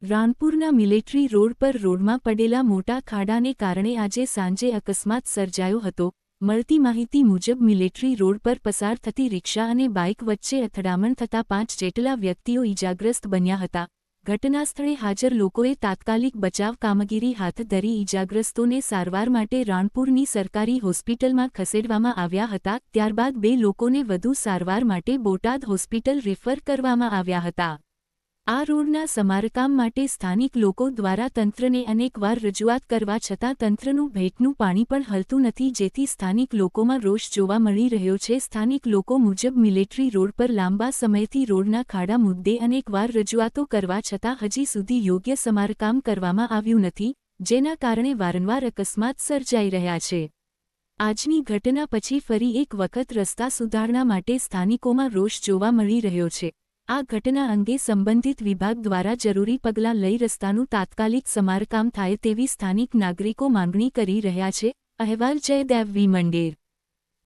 રાણપુરના military road પર રોડમાં પડેલા મોટા ખાડાને કારણે આજે સાંજે અકસ્માત સર્જાયો હતો। મળતી માહિતી મુજબ મિલિટરી રોડ પર પસાર થતી રિક્ષા અને બાઇક વચ્ચે અથડામણ થતાં 5 જેટલા વ્યક્તિઓ ઇજાગ્રસ્ત બન્યા હતા। ઘટનાસ્થળે હાજર લોકોએ તાત્કાલિક બચાવ કામગીરી હાથ ધરી ઇજાગ્રસ્તોને સારવાર માટે રાણપુરની સરકારી હોસ્પિટલમાં ખસેડવામાં આવ્યા હતા। ત્યારબાદ 2 લોકોને વધુ સારવાર માટે બોટાદ હોસ્પિટલ રેફર કરવામાં આવ્યા હતા। આ રોડના સમારકામ માટે સ્થાનિક લોકો દ્વારા તંત્રને અનેકવાર રજૂઆત કરવા છતાં તંત્રનું ભેટનું પાણી પણ હલતું નથી, જેથી સ્થાનિક લોકોમાં રોષ જોવા મળી રહ્યો છે। સ્થાનિક લોકો મુજબ મિલિટરી રોડ પર લાંબા સમયથી રોડના ખાડા મુદ્દે અનેકવાર રજૂઆતો કરવા છતાં હજી સુધી યોગ્ય સમારકામ કરવામાં આવ્યું નથી, જેના કારણે વારંવાર અકસ્માત સર્જાઈ રહ્યા છે। આજની ઘટના પછી ફરી એક વખત રસ્તા સુધારણા માટે સ્થાનિકોમાં રોષ જોવા મળી રહ્યો છે। આ ઘટના અંગે સંબંધિત વિભાગ દ્વારા જરૂરી પગલાં લઈ રસ્તાનું તાત્કાલિક સમારકામ થાય તેવી સ્થાનિક નાગરિકો માંગણી કરી રહ્યા છે। અહેવાલ જયદેવ વી મંડેર।